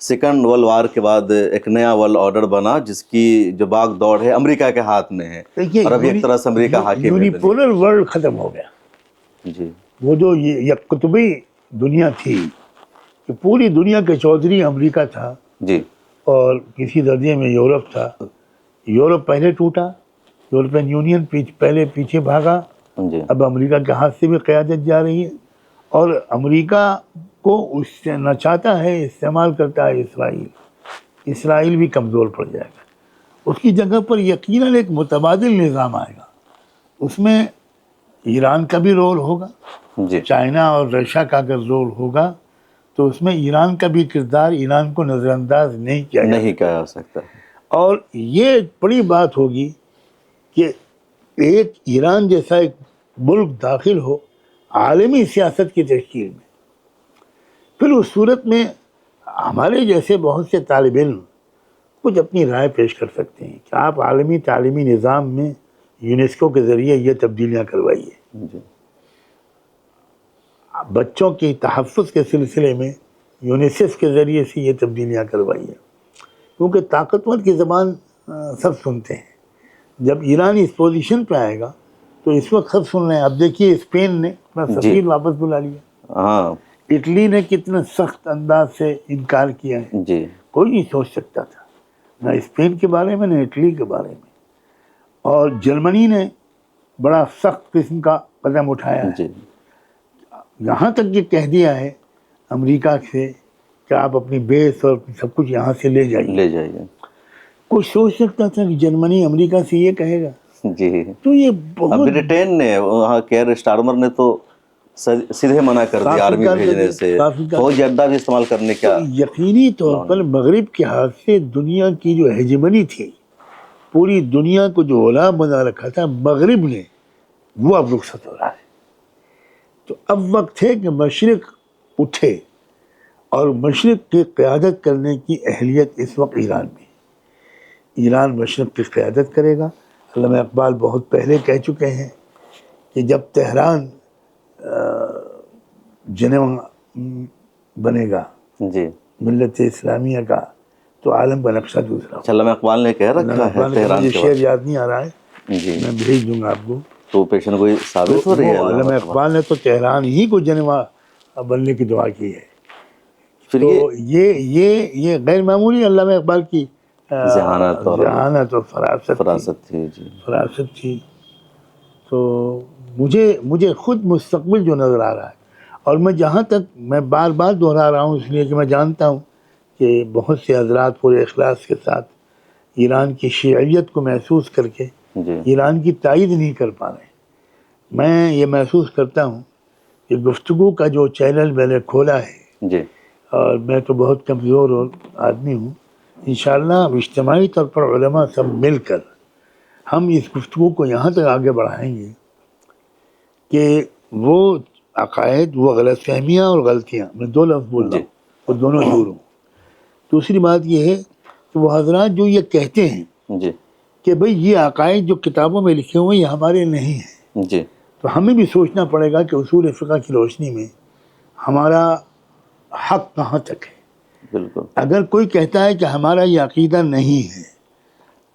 [SPEAKER 2] سیکنڈ ورلڈ وار کے بعد ایک نیا ورلڈ آرڈر بنا جس کی جو باغ دوڑ ہے امریکہ کے ہاتھ میں ہے، اور ابھی ایک طرح سے امریکہ حاکم ہے۔
[SPEAKER 1] یونیپولر ورلڈ ختم ہو گیا۔
[SPEAKER 2] جی
[SPEAKER 1] وہ جو یک قطبی دنیا تھی کہ پوری دنیا کے چودھری امریکہ تھا
[SPEAKER 2] جی
[SPEAKER 1] اور کسی درجے میں یورپ تھا، یورپ پہلے ٹوٹا، یورپین یونین پہلے پیچھے بھاگا،
[SPEAKER 2] جی
[SPEAKER 1] اب امریکہ کے ہاتھ سے بھی قیادت جا رہی ہے، اور امریکہ کو اس سے نہ چاہتا ہے، استعمال کرتا ہے اسرائیل۔ اسرائیل بھی کمزور پڑ جائے گا، اس کی جگہ پر یقیناً ایک متبادل نظام آئے گا، اس میں ایران کا بھی رول ہوگا،
[SPEAKER 2] جی
[SPEAKER 1] چائنا اور رشیا کا اگر رول ہوگا تو اس میں ایران کا بھی کردار، ایران کو نظر انداز نہیں کیا جا
[SPEAKER 2] نہیں کہا جا سکتا۔
[SPEAKER 1] اور یہ بڑی بات ہوگی کہ ایک ایران جیسا ایک ملک داخل ہو عالمی سیاست کی تشکیل میں، پھر اس صورت میں ہمارے جیسے بہت سے طالب علم کچھ اپنی رائے پیش کر سکتے ہیں کہ آپ عالمی تعلیمی نظام میں یونیسکو کے ذریعے یہ تبدیلیاں کروائیے،
[SPEAKER 2] جی
[SPEAKER 1] بچوں کی تحفظ کے سلسلے میں یونیسیف کے ذریعے سے یہ تبدیلیاں کروائیے، کیونکہ طاقتور کی زبان سب سنتے ہیں۔ جب ایران اس پوزیشن پہ آئے گا تو اس وقت سب سن رہے ہیں۔ اب دیکھیے اسپین نے اپنا سفیر واپس بلا لیا،
[SPEAKER 2] ہاں
[SPEAKER 1] اٹلی نے کتنا سخت انداز سے انکار کیا ہے،
[SPEAKER 2] جی
[SPEAKER 1] کوئی نہیں سوچ سکتا تھا، نہ اسپین کے بارے میں نہ اٹلی کے بارے میں، اور جرمنی نے بڑا سخت قسم کا قدم اٹھایا ہے،
[SPEAKER 2] جی
[SPEAKER 1] یہاں تک یہ کہہ دیا ہے امریکہ سے کہ آپ اپنی بیس اور سب کچھ یہاں سے لے جائیے۔
[SPEAKER 2] لے جائیے۔
[SPEAKER 1] کوئی سوچ سکتا تھا کہ جرمنی امریکہ سے یہ کہے گا؟
[SPEAKER 2] جی
[SPEAKER 1] تو یہ
[SPEAKER 2] اب
[SPEAKER 1] بہت
[SPEAKER 2] برٹین نے، وہاں کیئر اسٹارمر نے تو سیدھے منع کر دیا آرمی بھیجنے سے، فوجی اڈا بھی استعمال کرنے کا۔
[SPEAKER 1] یقینی طور پر مغرب کے ہاتھ سے دنیا کی جو ہیجمنی تھی، پوری دنیا کو جو غلام بنا رکھا تھا مغرب نے، وہ اب رخصت ہو رہا ہے۔ تو اب وقت ہے کہ مشرق اٹھے، اور مشرق کی قیادت کرنے کی اہلیت اس وقت ایران میں ہے۔ ایران مشرق کی قیادت کرے گا۔ علامہ اقبال بہت پہلے کہہ چکے ہیں کہ جب تہران جنیوا بنے گا
[SPEAKER 2] جی
[SPEAKER 1] ملت اسلامیہ کا تو عالم کا نقشہ دوسرا ہوگا۔
[SPEAKER 2] علامہ اقبال نے کہہ رکھا ہے تہران
[SPEAKER 1] مجھے
[SPEAKER 2] کے
[SPEAKER 1] شعر یاد نہیں آ رہا ہے،
[SPEAKER 2] بعد۔ جی
[SPEAKER 1] میں بھیج دوں گا آپ کو۔
[SPEAKER 2] تو پیشن گوئی ثابت ہو رہی ہے۔
[SPEAKER 1] علامہ اقبال نے تو تہران ہی کو جنیوا بننے کی دعا کی ہے۔
[SPEAKER 2] پھر
[SPEAKER 1] تو یہ غیر معمولی علامہ اقبال کی
[SPEAKER 2] ذہانت
[SPEAKER 1] اور
[SPEAKER 2] فراست تھی۔ جی
[SPEAKER 1] فراست تھی۔ تو مجھے خود مستقبل جو نظر آ رہا ہے، اور میں جہاں تک میں بار بار دہرا رہا ہوں اس لیے کہ میں جانتا ہوں کہ بہت سے حضرات پورے اخلاص کے ساتھ ایران کی شیعیت کو محسوس کر کے
[SPEAKER 2] جی
[SPEAKER 1] ایران کی تائید نہیں کر پا رہے ہیں۔ میں یہ محسوس کرتا ہوں کہ گفتگو کا جو چینل میں نے کھولا ہے،
[SPEAKER 2] جی
[SPEAKER 1] اور میں تو بہت کمزور آدمی ہوں، انشاءاللہ اجتماعی طور پر علماء سب مل کر ہم اس گفتگو کو یہاں تک آگے بڑھائیں گے کہ وہ عقائد، وہ غلط فہمیاں اور غلطیاں، میں دو لفظ بول رہا ہوں، وہ دونوں دور ہوں۔ دوسری بات یہ ہے کہ وہ حضرات جو یہ کہتے ہیں
[SPEAKER 2] جی
[SPEAKER 1] کہ بھئی یہ عقائد جو کتابوں میں لکھے ہوئے یہ ہمارے نہیں ہیں،
[SPEAKER 2] جی
[SPEAKER 1] تو ہمیں بھی سوچنا پڑے گا کہ اصول فقہ کی روشنی میں ہمارا حق کہاں تک ہے۔
[SPEAKER 2] بالکل۔
[SPEAKER 1] اگر کوئی کہتا ہے کہ ہمارا یہ عقیدہ نہیں ہے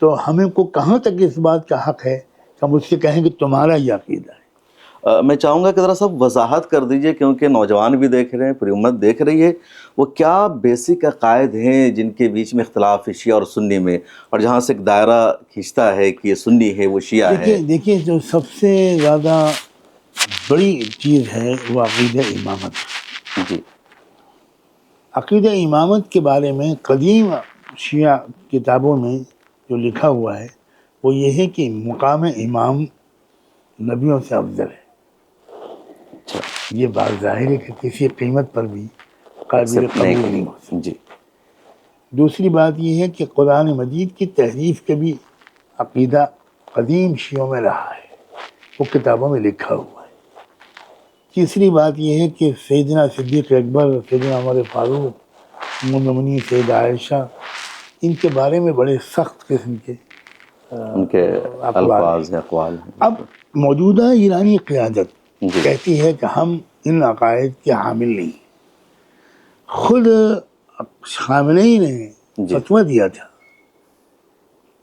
[SPEAKER 1] تو ہمیں کو کہاں تک اس بات کا حق ہے کہ ہم اس سے کہیں کہ تمہارا یہ عقیدہ ہے۔
[SPEAKER 2] میں چاہوں گا کہ ذرا سب وضاحت کر دیجئے، کیونکہ نوجوان بھی دیکھ رہے ہیں، پوری امت دیکھ رہی ہے، وہ کیا بیسک عقائد ہیں جن کے بیچ میں اختلاف ہے شیعہ اور سنی میں، اور جہاں سے ایک دائرہ کھینچتا ہے کہ یہ سنی ہے وہ شیعہ ہے۔
[SPEAKER 1] دیکھیے جو سب سے زیادہ بڑی چیز ہے وہ عقیدہ امامت۔
[SPEAKER 2] جی
[SPEAKER 1] عقیدہ امامت کے بارے میں قدیم شیعہ کتابوں میں جو لکھا ہوا ہے وہ یہ ہے کہ مقام امام نبیوں سے افضل ہے۔ یہ بات ظاہر ہے کہ کسی قیمت پر بھی قابل قبول نہیں ہو سکتی۔
[SPEAKER 2] جی
[SPEAKER 1] دوسری بات یہ ہے کہ قرآن مجید کی تحریف کے بھی عقیدہ قدیم شیعوں میں رہا ہے، وہ کتابوں میں لکھا ہوا ہے۔ تیسری بات یہ ہے کہ سیدنا صدیق اکبر، سیدنا عمر فاروق، ام المؤمنین سیدہ عائشہ، ان کے بارے میں بڑے سخت قسم کے
[SPEAKER 2] ان کے الفاظ ہیں، اقوال ہیں.
[SPEAKER 1] اب موجودہ ایرانی قیادت
[SPEAKER 2] جی
[SPEAKER 1] کہتی ہے کہ ہم ان عقائد کے حامل نہیں. خود خامنئی نے
[SPEAKER 2] جی.
[SPEAKER 1] فتویٰ دیا تھا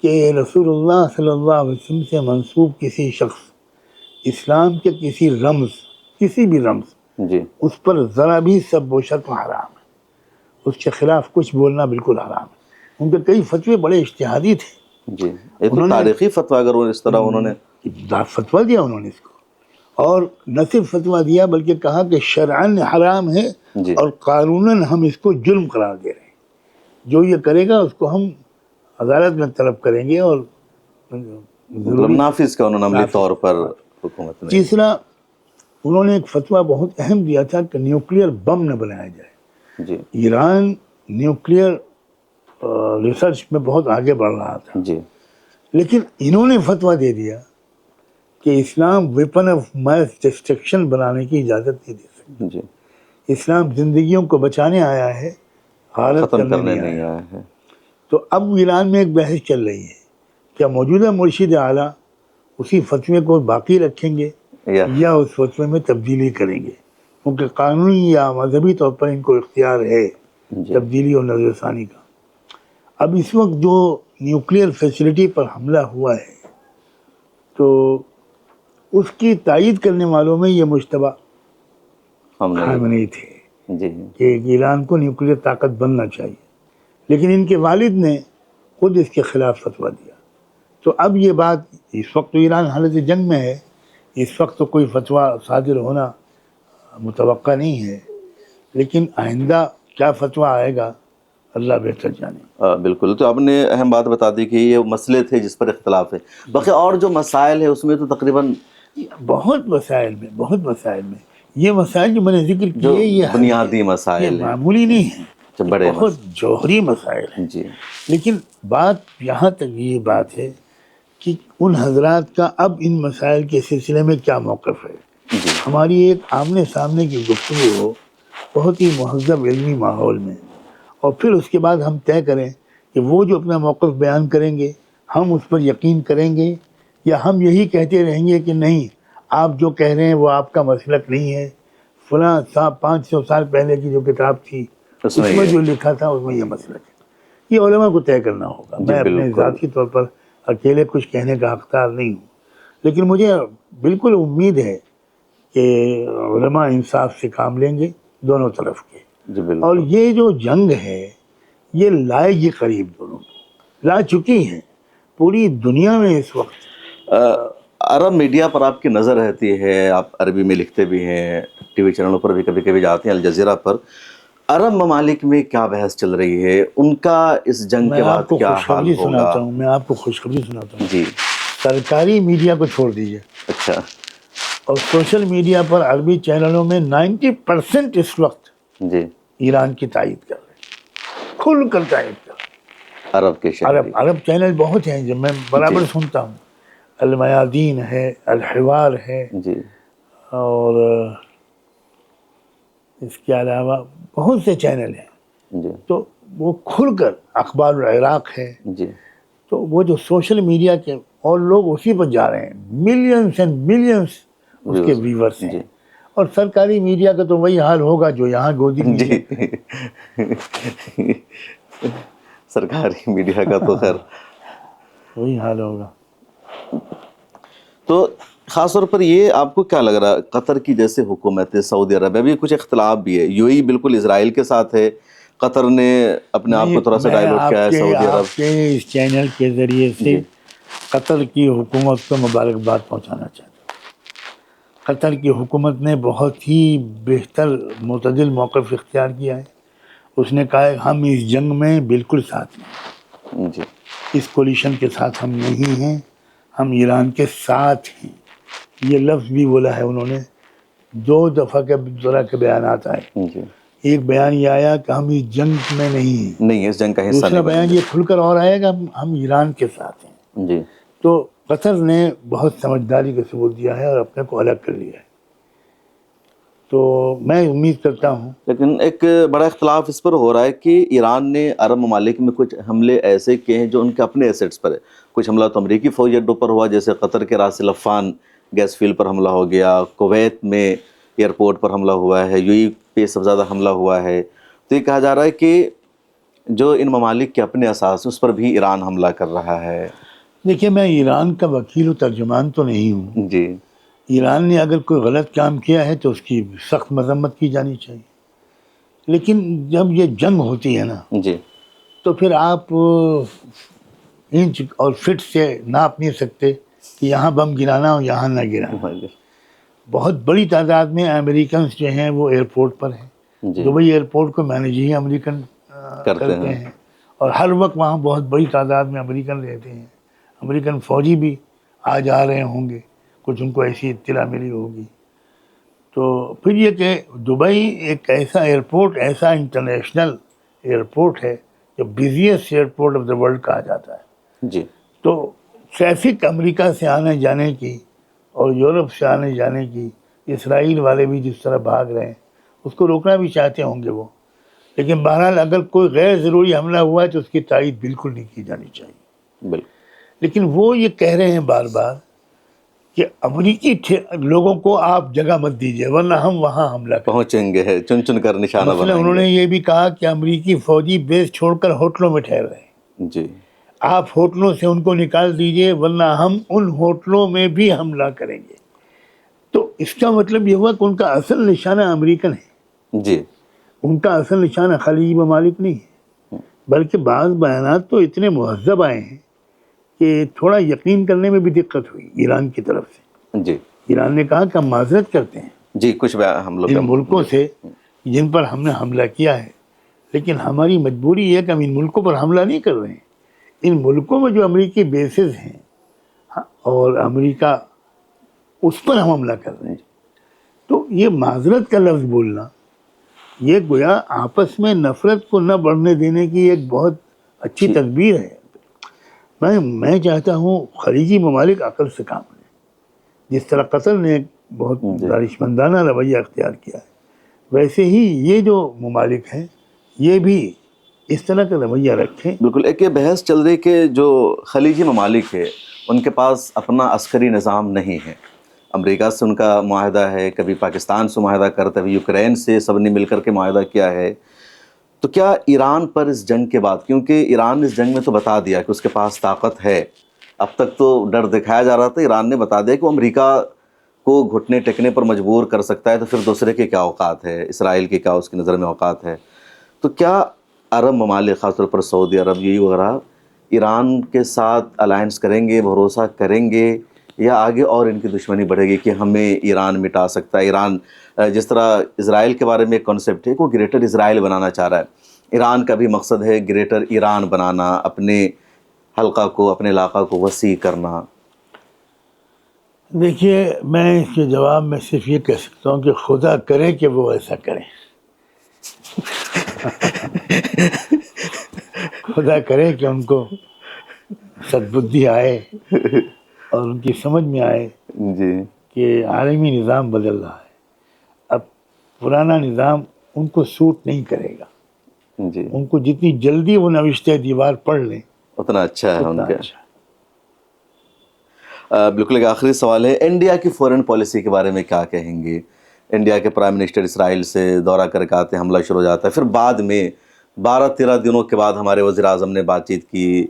[SPEAKER 1] کہ رسول اللہ صلی اللہ علیہ وسلم سے منسوب کسی شخص اسلام کے کسی رمز، کسی بھی رمز،
[SPEAKER 2] جی
[SPEAKER 1] اس پر ذرا بھی سب و شتم حرام ہے، اس کے خلاف کچھ بولنا بالکل حرام ہے. ان کے کئی فتوے بڑے اجتہادی تھے.
[SPEAKER 2] جی. یہ تو تاریخی فتویٰ اگر وہ اس طرح انہوں نے
[SPEAKER 1] فتویٰ دیا انہوں نے اس کو، اور نہ صرف فتویٰ دیا بلکہ کہا کہ شرعاً حرام ہے
[SPEAKER 2] جی
[SPEAKER 1] اور قانوناً ہم اس کو جرم قرار دے رہے ہیں. جو یہ کرے گا اس کو ہم عدالت میں طلب کریں گے. اور
[SPEAKER 2] مطلب نافذ کا انہوں نے عملی طور پر حکومت نے.
[SPEAKER 1] تیسرا، انہوں نے ایک فتویٰ بہت اہم دیا تھا کہ نیوکلیئر بم نہ بنایا جائے.
[SPEAKER 2] جی
[SPEAKER 1] ایران نیوکلیئر ریسرچ میں بہت آگے بڑھ رہا تھا،
[SPEAKER 2] جی
[SPEAKER 1] لیکن انہوں نے فتویٰ دے دیا کہ اسلام ویپن آف میس ڈسٹرکشن بنانے کی اجازت نہیں دے سکتا.
[SPEAKER 2] جی.
[SPEAKER 1] اسلام زندگیوں کو بچانے آیا ہے، غارت
[SPEAKER 2] ختم
[SPEAKER 1] کرنے
[SPEAKER 2] کرنے
[SPEAKER 1] نہیں
[SPEAKER 2] نہیں
[SPEAKER 1] آیا.
[SPEAKER 2] آیا ہے.
[SPEAKER 1] تو اب ایران میں ایک بحث چل رہی ہے، کیا موجودہ مرشد اعلیٰ اسی فتوے کو باقی رکھیں گے یا اس فتوے میں تبدیلی کریں گے، کیونکہ قانونی یا مذہبی طور پر ان کو اختیار ہے
[SPEAKER 2] جی
[SPEAKER 1] تبدیلی اور نظر ثانی کا. اب اس وقت جو نیوکلیئر فیسلٹی پر حملہ ہوا ہے تو اس کی تائید کرنے والوں میں یہ مشتبہ
[SPEAKER 2] ہم
[SPEAKER 1] خامنئی تھے
[SPEAKER 2] جی
[SPEAKER 1] کہ ایران کو نیوکلیئر طاقت بننا چاہیے، لیکن ان کے والد نے خود اس کے خلاف فتویٰ دیا. تو اب یہ بات، اس وقت تو ایران حالت جنگ میں ہے، اس وقت تو کوئی فتویٰ صادر ہونا متوقع نہیں ہے، لیکن آئندہ کیا فتویٰ آئے گا اللہ بہتر جانے.
[SPEAKER 2] بالکل. تو آپ نے اہم بات بتا دی کہ یہ مسئلے تھے جس پر اختلاف ہے. باقی اور جو مسائل ہیں اس میں تو تقریباً
[SPEAKER 1] بہت مسائل میں یہ مسائل جو میں نے ذکر
[SPEAKER 2] جو
[SPEAKER 1] کیے یہ
[SPEAKER 2] بنیادی
[SPEAKER 1] یہ
[SPEAKER 2] مسائل ہیں،
[SPEAKER 1] معمولی نہیں ہیں،
[SPEAKER 2] جو بڑے
[SPEAKER 1] بہت جوہری مسائل ہیں.
[SPEAKER 2] جی
[SPEAKER 1] لیکن بات یہاں تک یہ بات ہے کہ ان حضرات کا اب ان مسائل کے سلسلے میں کیا موقف ہے.
[SPEAKER 2] جی
[SPEAKER 1] ہماری ایک آمنے سامنے کی گفتگو ہو بہت ہی مہذب علمی ماحول میں، اور پھر اس کے بعد ہم طے کریں کہ وہ جو اپنا موقف بیان کریں گے ہم اس پر یقین کریں گے، یا ہم یہی کہتے رہیں گے کہ نہیں آپ جو کہہ رہے ہیں وہ آپ کا مسلک نہیں ہے، فلاں 500 سال پہلے کی جو کتاب تھی اس میں جو لکھا تھا اس میں یہ مسلک ہے. یہ علماء کو طے کرنا ہوگا. میں اپنے ذاتی طور پر اکیلے کچھ کہنے کا حقدار نہیں ہوں، لیکن مجھے بالکل امید ہے کہ علماء انصاف سے کام لیں گے دونوں طرف کے.
[SPEAKER 2] جی بالکل.
[SPEAKER 1] اور یہ جو جنگ ہے یہ لائے گی قریب، دونوں لا چکی ہیں پوری دنیا میں اس وقت.
[SPEAKER 2] عرب میڈیا پر آپ کی نظر رہتی ہے، آپ عربی میں لکھتے بھی ہیں، ٹی وی چینلوں پر بھی کبھی کبھی جاتے ہیں، الجزیرہ پر. عرب ممالک میں کیا بحث چل رہی ہے؟ ان کا اس جنگ کے بعد کیا حال ہوگا؟
[SPEAKER 1] میں آپ کو خوشخبری سناتا ہوں.
[SPEAKER 2] جی.
[SPEAKER 1] سرکاری میڈیا کو چھوڑ دیجیے،
[SPEAKER 2] اچھا.
[SPEAKER 1] اور سوشل میڈیا پر عربی چینلوں میں 90% اس وقت
[SPEAKER 2] جی
[SPEAKER 1] ایران کی تائید کر رہے ہیں، کھل کر تائید کر رہے ہیں.
[SPEAKER 2] عرب کے شہری.
[SPEAKER 1] عرب چینل بہت ہیں جو میں برابر سنتا ہوں. المیادین ہے، الحوار ہے،
[SPEAKER 2] جی
[SPEAKER 1] اور اس کے علاوہ بہت سے چینل ہیں.
[SPEAKER 2] جی
[SPEAKER 1] تو وہ کھل کر، اخبار العراق ہے.
[SPEAKER 2] جی
[SPEAKER 1] تو وہ جو سوشل میڈیا کے اور لوگ اسی پر جا رہے ہیں، ملینز اینڈ ملینز اس کے ویورز ہیں.
[SPEAKER 2] جی.
[SPEAKER 1] اور سرکاری میڈیا کا تو وہی حال ہوگا جو یہاں گودی میڈیا.
[SPEAKER 2] جی. سرکاری میڈیا کا تو خیر
[SPEAKER 1] وہی حال ہوگا.
[SPEAKER 2] تو خاص طور پر یہ آپ کو کیا لگ رہا ہے، قطر کی جیسے حکومت ہے، سعودی عرب میں بھی کچھ اختلاف بھی ہے، یو ای بالکل اسرائیل کے ساتھ ہے، قطر نے اپنے آپ کو تھوڑا سا ڈائیورٹ کیا ہے سعودی عرب.
[SPEAKER 1] آپ کے اس چینل کے ذریعے سے قطر کی حکومت کو مبارکباد پہنچانا چاہتا ہوں. قطر کی حکومت نے بہت ہی بہتر معتدل موقف اختیار کیا ہے. اس نے کہا ہے ہم اس جنگ میں بالکل ساتھ ہیں،
[SPEAKER 2] جی
[SPEAKER 1] اس کولیشن کے ساتھ ہم نہیں ہیں، ہم ایران کے ساتھ ہیں. یہ لفظ بھی بولا ہے انہوں نے. 2 دفعہ کے طرح کے بیانات آئے.
[SPEAKER 2] جی.
[SPEAKER 1] ایک بیان یہ آیا کہ ہم اس جنگ میں نہیں ہیں،
[SPEAKER 2] نہیں اس جنگ کا حصہ
[SPEAKER 1] دوسرا
[SPEAKER 2] نہیں.
[SPEAKER 1] بیان یہ کھل کر اور آئے گا ہم ایران کے ساتھ ہیں.
[SPEAKER 2] جی.
[SPEAKER 1] تو قطر نے بہت سمجھداری کا ثبوت دیا ہے اور اپنے کو الگ کر لیا ہے. تو میں امید کرتا ہوں.
[SPEAKER 2] لیکن ایک بڑا اختلاف اس پر ہو رہا ہے کہ ایران نے عرب ممالک میں کچھ حملے ایسے کیے ہیں جو ان کے اپنے ایسٹس پر ہے. کچھ حملہ تو امریکی فوجی اڈوں پر ہوا، جیسے قطر کے راس العفان گیس فیلڈ پر حملہ ہو گیا، کویت میں ایئرپورٹ پر حملہ ہوا ہے، یو ای پہ سب سے زیادہ حملہ ہوا ہے. تو یہ کہا جا رہا ہے کہ جو ان ممالک کے اپنے اساس اس پر بھی ایران حملہ کر رہا ہے.
[SPEAKER 1] دیکھیے، میں ایران کا وکیل و ترجمان تو نہیں ہوں.
[SPEAKER 2] جی
[SPEAKER 1] ایران نے اگر کوئی غلط کام کیا ہے تو اس کی سخت مذمت کی جانی چاہیے، لیکن جب یہ جنگ ہوتی ہے نا
[SPEAKER 2] جی
[SPEAKER 1] تو پھر آپ انچ اور فٹ سے ناپ نہیں سکتے کہ یہاں بم گرانا اور یہاں نہ گرانا. بہت بڑی تعداد میں امریکنز جو ہیں وہ ایئرپورٹ پر ہیں.
[SPEAKER 2] جی
[SPEAKER 1] دبئی ایئرپورٹ کو مینیج ہی امریکن کرتے ہیں، اور ہر وقت وہاں بہت بڑی تعداد میں امریکن رہتے ہیں. امریکن فوجی بھی آ جا رہے ہوں گے، کچھ ان کو ایسی اطلاع ملی ہوگی. تو پھر یہ کہ دبئی ایک ایسا ایئرپورٹ، ایسا انٹرنیشنل ایئرپورٹ ہے جو بزیسٹ ایئرپورٹ آف دا ورلڈ کہا جاتا ہے.
[SPEAKER 2] جی
[SPEAKER 1] تو ٹریفک امریکہ سے آنے جانے کی اور یورپ سے آنے جانے کی، اسرائیل والے بھی جس طرح بھاگ رہے ہیں اس کو روکنا بھی چاہتے ہوں گے وہ. لیکن بہرحال اگر کوئی غیر ضروری حملہ ہوا ہے تو اس کی تائید بالکل نہیں کی جانی چاہیے.
[SPEAKER 2] بالکل.
[SPEAKER 1] لیکن وہ یہ کہہ رہے ہیں بار بار کہ امریکی لوگوں کو آپ جگہ مت دیجیے ورنہ ہم وہاں حملہ کریں.
[SPEAKER 2] پہنچیں گے، چن چن کر نشانہ
[SPEAKER 1] مثلا
[SPEAKER 2] بنائیں
[SPEAKER 1] انہوں
[SPEAKER 2] گے.
[SPEAKER 1] نے یہ بھی کہا کہ امریکی فوجی بیس چھوڑ کر ہوٹلوں میں ٹھہر رہے ہیں،
[SPEAKER 2] جی
[SPEAKER 1] آپ ہوٹلوں سے ان کو نکال دیجئے ورنہ ہم ان ہوٹلوں میں بھی حملہ کریں گے. تو اس کا مطلب یہ ہوا کہ ان کا اصل نشانہ امریکن ہے،
[SPEAKER 2] جی
[SPEAKER 1] ان کا اصل نشانہ خلیجی ممالک نہیں ہے. بلکہ بعض بیانات تو اتنے مہذب آئے ہیں کہ تھوڑا یقین کرنے میں بھی دقت ہوئی ایران کی طرف سے.
[SPEAKER 2] جی
[SPEAKER 1] ایران نے کہا کہ ہم معذرت کرتے ہیں
[SPEAKER 2] جی کچھ ہم لوگ
[SPEAKER 1] ان ملکوں سے جن پر ہم نے حملہ کیا ہے، لیکن ہماری مجبوری یہ ہے کہ ہم ان ملکوں پر حملہ نہیں کر رہے ہیں. ان ملکوں میں جو امریکی بیسز ہیں اور امریکہ اس پر ہم حملہ کر رہے ہیں. تو یہ معذرت کا لفظ بولنا یہ گویا آپس میں نفرت کو نہ بڑھنے دینے کی ایک بہت اچھی تدبیر ہے. میں چاہتا ہوں خلیجی ممالک عقل سے کام لیں. جس طرح قطر نے ایک بہت دانشمندانہ رویہ اختیار کیا ہے، ویسے ہی یہ جو ممالک ہیں یہ بھی اس طرح کا رویہ رکھیں.
[SPEAKER 2] بالکل. ایک یہ بحث چل رہی کہ جو خلیجی ممالک ہے ان کے پاس اپنا عسکری نظام نہیں ہے. امریکہ سے ان کا معاہدہ ہے، کبھی پاکستان سے معاہدہ کرتا ہے، یوکرین سے سب نے مل کر کے معاہدہ کیا ہے. تو کیا ایران پر اس جنگ کے بعد، کیونکہ ایران اس جنگ میں تو بتا دیا کہ اس کے پاس طاقت ہے، اب تک تو ڈر دکھایا جا رہا تھا، ایران نے بتا دیا کہ وہ امریکہ کو گھٹنے ٹیکنے پر مجبور کر سکتا ہے، تو پھر دوسرے کے کیا اوقات ہے، اسرائیل کے کیا اس کی نظر میں اوقات ہے. تو کیا عرب ممالک خاص طور پر سعودی عرب یہی وغیرہ ایران کے ساتھ الائنس کریں گے، بھروسہ کریں گے، یا آگے اور ان کی دشمنی بڑھے گی کہ ہمیں ایران مٹا سکتا ہے؟ ایران جس طرح اسرائیل کے بارے میں ایک کانسیپٹ ہے کہ وہ گریٹر اسرائیل بنانا چاہ رہا ہے، ایران کا بھی مقصد ہے گریٹر ایران بنانا، اپنے حلقہ کو، اپنے علاقہ کو وسیع کرنا.
[SPEAKER 1] دیکھیے، میں اس کے جواب میں صرف یہ کہہ سکتا ہوں کہ خدا کرے کہ وہ ایسا کریں. خدا کرے کہ ان کو سدبدھی آئے اور ان کی سمجھ میں آئے
[SPEAKER 2] جی
[SPEAKER 1] کہ عالمی نظام بدل رہا ہے، اب پرانا نظام ان کو سوٹ نہیں کرے گا.
[SPEAKER 2] جی
[SPEAKER 1] ان کو جتنی جلدی وہ نوشتہ دیوار پڑھ لیں
[SPEAKER 2] اتنا اچھا ہے ان
[SPEAKER 1] اتنا
[SPEAKER 2] کا.
[SPEAKER 1] اچھا.
[SPEAKER 2] بالکل. ایک آخری سوال ہے، انڈیا کی فورن پالیسی کے بارے میں کیا کہیں گے؟ انڈیا کے پرائم منسٹر اسرائیل سے دورہ کر کے آتے ہیں، حملہ شروع ہو جاتا ہے، پھر بعد میں 12-13 دنوں کے بعد ہمارے وزیر اعظم نے بات چیت کی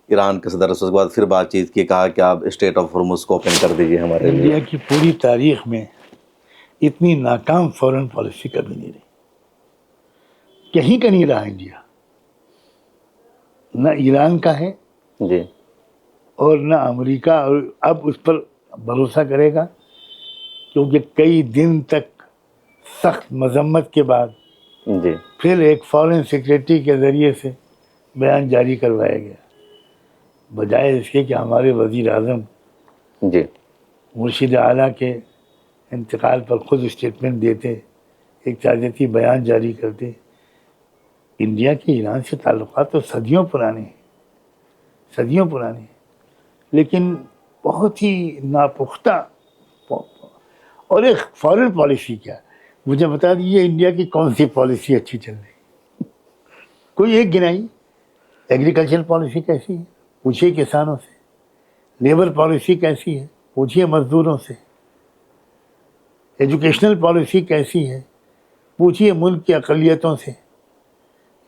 [SPEAKER 2] ایران کے صدر سے، اس کے بعد پھر بات چیت کی، کہا کہ آپ اسٹیٹ آف ہرمز کو اوپن کر دیجیے ہمارے لیے.
[SPEAKER 1] انڈیا کی پوری تاریخ میں اتنی ناکام فورن پالیسی کبھی نہیں رہی، کہیں کا نہیں رہا انڈیا. نہ ایران کا ہے
[SPEAKER 2] جی
[SPEAKER 1] اور نہ امریکہ، اور اب اس پر بھروسہ کرے گا، کیونکہ کئی دن تک سخت مذمت کے بعد
[SPEAKER 2] جی
[SPEAKER 1] پھر ایک فارن سیکریٹری کے ذریعے سے بیان جاری کروایا گیا، بجائے اس کے کہ ہمارے وزیر اعظم
[SPEAKER 2] جی
[SPEAKER 1] مرشد اعلیٰ کے انتقال پر خود اسٹیٹمنٹ دیتے، ایک تعزیتی بیان جاری کرتے. انڈیا کے ایران سے تعلقات تو صدیوں پرانے ہیں، صدیوں پرانے ہیں، لیکن بہت ہی ناپختہ. اور ایک فارن پالیسی کیا، مجھے بتا دیجیے انڈیا کی کون سی پالیسی اچھی چل رہی؟ کوئی ایک گنائی. ایگریکلچر پالیسی کیسی ہے پوچھیے کسانوں سے. لیبر پالیسی کیسی ہے پوچھیے مزدوروں سے. ایجوکیشنل پالیسی کیسی ہے پوچھیے ملک کی اقلیتوں سے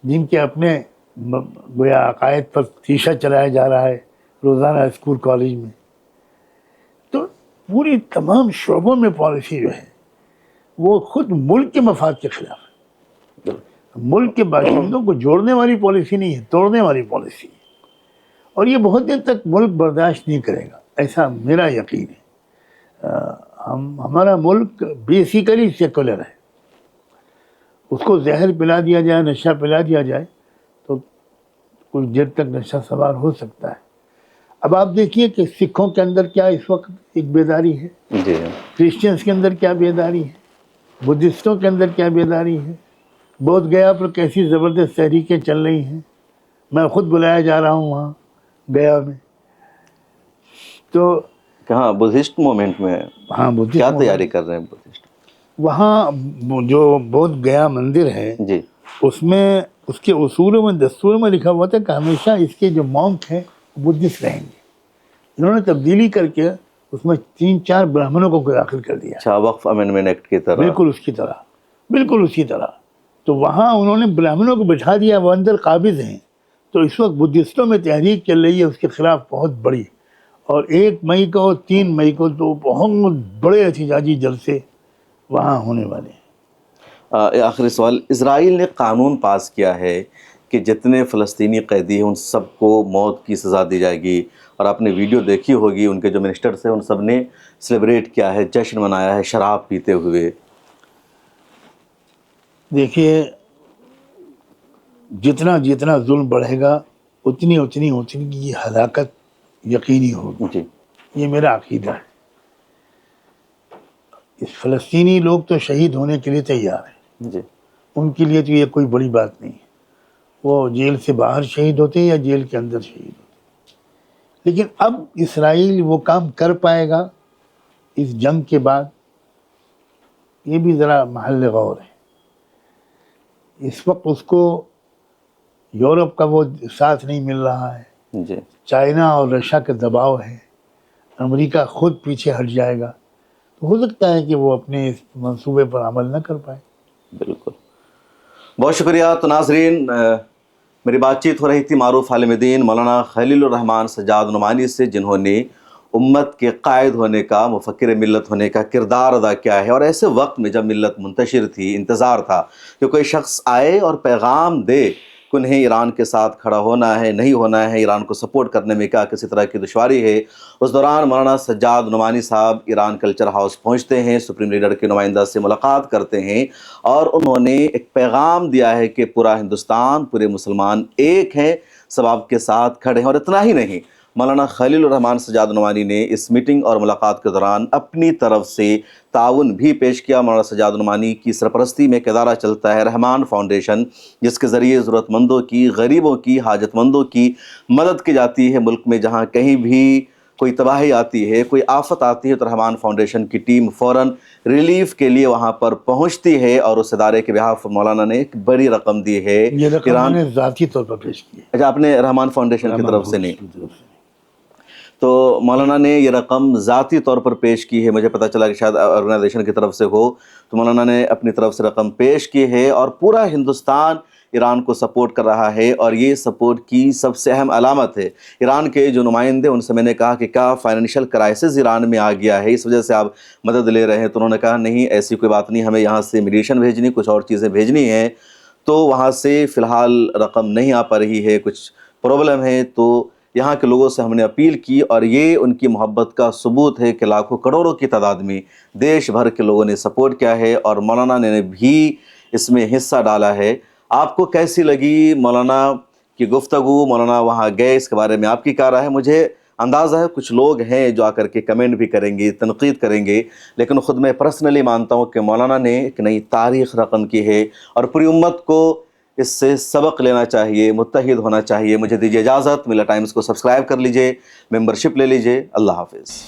[SPEAKER 1] جن کے اپنے گویا عقائد پر شیشہ چلایا جا رہا ہے روزانہ اسکول کالج میں. تو پوری تمام شعبوں میں پالیسی جو ہے وہ خود ملک کے مفاد کے خلاف ہے. ملک کے باشندوں کو جوڑنے والی پالیسی نہیں ہے، توڑنے والی پالیسی ہے. اور یہ بہت دیر تک ملک برداشت نہیں کرے گا، ایسا میرا یقین ہے. ہمارا ملک بیسیکلی سیکولر ہے. اس کو زہر پلا دیا جائے، نشہ پلا دیا جائے تو کچھ دیر تک نشہ سوار ہو سکتا ہے. اب آپ دیکھیے کہ سکھوں کے اندر کیا اس وقت ایک بیداری ہے،
[SPEAKER 2] جی
[SPEAKER 1] کرسچنس کے اندر کیا بیداری ہے، بدھسٹوں کے اندر کیا بیداری ہے. بودھ گیا پر کیسی زبردست تحریکیں چل رہی ہیں. میں خود بلایا جا رہا ہوں وہاں گیا میں. تو
[SPEAKER 2] کہاں بدھسٹ موومنٹ میں
[SPEAKER 1] ہاں بدھسٹ
[SPEAKER 2] کیا تیاری کر رہے ہیں بدھسٹ؟
[SPEAKER 1] وہاں جو بودھ گیا مندر ہے
[SPEAKER 2] جی
[SPEAKER 1] اس میں اس کے اصولوں میں دستور میں لکھا ہوا تھا کہ ہمیشہ اس کے جو مونک ہیں وہ بدھسٹ رہیں گے. انہوں نے تبدیلی کر کے اس میں 3-4 برہمنوں کو داخل کر دیا.
[SPEAKER 2] اچھا، وقف امینڈمنٹ ایکٹ کی طرح.
[SPEAKER 1] بالکل اس کی طرح، بالکل اسی طرح. تو وہاں انہوں نے برہمنوں کو بٹھا دیا، وہ اندر قابض ہیں. تو اس وقت بدھسٹوں میں تحریک چل رہی ہے اس کے خلاف بہت بڑی. اور 1 مئی کو اور 3 مئی کو تو بہت بڑے احتجاجی جلسے وہاں ہونے والے ہیں.
[SPEAKER 2] آخری سوال، اسرائیل نے قانون پاس کیا ہے کہ جتنے فلسطینی قیدی ہیں ان سب کو موت کی سزا دی جائے گی، اور آپ نے ویڈیو دیکھی ہوگی ان کے جو منسٹرز ہیں ان سب نے سیلیبریٹ کیا ہے، جشن منایا ہے شراب پیتے ہوئے.
[SPEAKER 1] دیکھیے جتنا جتنا ظلم بڑھے گا اتنی کی ہلاکت یقینی ہوگی.
[SPEAKER 2] جی
[SPEAKER 1] یہ میرا عقیدہ ہے. اس فلسطینی لوگ تو شہید ہونے کے لیے تیار ہیں،
[SPEAKER 2] جی
[SPEAKER 1] ان کے لیے تو یہ کوئی بڑی بات نہیں ہے. وہ جیل سے باہر شہید ہوتے ہیں یا جیل کے اندر شہید ہوتے ہیں. لیکن اب اسرائیل وہ کام کر پائے گا اس جنگ کے بعد، یہ بھی ذرا محل غور ہے. اس وقت اس کو یورپ کا وہ ساتھ نہیں مل رہا ہے،
[SPEAKER 2] جی
[SPEAKER 1] چائنا اور رشیا کا دباؤ ہے، امریکہ خود پیچھے ہٹ جائے گا. تو ہو سکتا ہے کہ وہ اپنے اس منصوبے پر عمل نہ کر پائے.
[SPEAKER 2] بالکل. بہت شکریہ. تو ناظرین، میری بات چیت ہو رہی تھی معروف عالم دین مولانا خلیل الرحمان سجاد نعمانی سے، جنہوں نے امت کے قائد ہونے کا، مفکر ملت ہونے کا کردار ادا کیا ہے. اور ایسے وقت میں جب ملت منتشر تھی، انتظار تھا کہ کوئی شخص آئے اور پیغام دے کہ انہیں ایران کے ساتھ کھڑا ہونا ہے، نہیں ہونا ہے، ایران کو سپورٹ کرنے میں کیا کسی طرح کی دشواری ہے. اس دوران مولانا سجاد نعمانی صاحب ایران کلچر ہاؤس پہنچتے ہیں، سپریم لیڈر کے نمائندہ سے ملاقات کرتے ہیں، اور انہوں نے ایک پیغام دیا ہے کہ پورا ہندوستان، پورے مسلمان ایک ہیں، سب آپ کے ساتھ کھڑے ہیں. اور اتنا ہی نہیں، مولانا خلیل الرحمان سجاد نعمانی نے اس میٹنگ اور ملاقات کے دوران اپنی طرف سے تعاون بھی پیش کیا. مولانا سجاد نعمانی کی سرپرستی میں ایک ادارہ چلتا ہے رحمان فاؤنڈیشن، جس کے ذریعے ضرورت مندوں کی، غریبوں کی، حاجت مندوں کی مدد کی جاتی ہے. ملک میں جہاں کہیں بھی کوئی تباہی آتی ہے، کوئی آفت آتی ہے، تو رحمان فاؤنڈیشن کی ٹیم فوراً ریلیف کے لیے وہاں پر پہنچتی ہے. اور اس ادارے کے بہاف مولانا نے ایک بڑی رقم دی ہے.
[SPEAKER 1] یہ رقم میں نے ذاتی طور پر پیش کی ہے.
[SPEAKER 2] اچھا، آپ نے رحمان فاؤنڈیشن کی طرف سے نہیں؟ تو مولانا نے یہ رقم ذاتی طور پر پیش کی ہے. مجھے پتہ چلا کہ شاید آرگنائزیشن کی طرف سے ہو، تو مولانا نے اپنی طرف سے رقم پیش کی ہے. اور پورا ہندوستان ایران کو سپورٹ کر رہا ہے. اور یہ سپورٹ کی سب سے اہم علامت ہے، ایران کے جو نمائندے، ان سے میں نے کہا کہ کیا فائنینشیل کرائسس ایران میں آ گیا ہے، اس وجہ سے آپ مدد لے رہے ہیں؟ تو انہوں نے کہا نہیں، ایسی کوئی بات نہیں، ہمیں یہاں سے میڈیشن بھیجنی، کچھ اور چیزیں بھیجنی ہیں، تو وہاں سے فی الحال رقم نہیں آ پا رہی ہے، کچھ پرابلم ہے. تو یہاں کے لوگوں سے ہم نے اپیل کی، اور یہ ان کی محبت کا ثبوت ہے کہ لاکھوں کروڑوں کی تعداد میں دیش بھر کے لوگوں نے سپورٹ کیا ہے، اور مولانا نے بھی اس میں حصہ ڈالا ہے. آپ کو کیسی لگی مولانا کی گفتگو؟ مولانا وہاں گئے، اس کے بارے میں آپ کی کیا رائے ہے؟ مجھے اندازہ ہے کچھ لوگ ہیں جو آ کر کے کمنٹ بھی کریں گے، تنقید کریں گے، لیکن خود میں پرسنلی مانتا ہوں کہ مولانا نے ایک نئی تاریخ رقم کی ہے، اور پوری امت کو اس سے سبق لینا چاہیے، متحد ہونا چاہیے. مجھے دیجیے اجازت. ملا ٹائمز کو سبسکرائب کر لیجئے، ممبرشپ لے لیجئے. اللہ حافظ.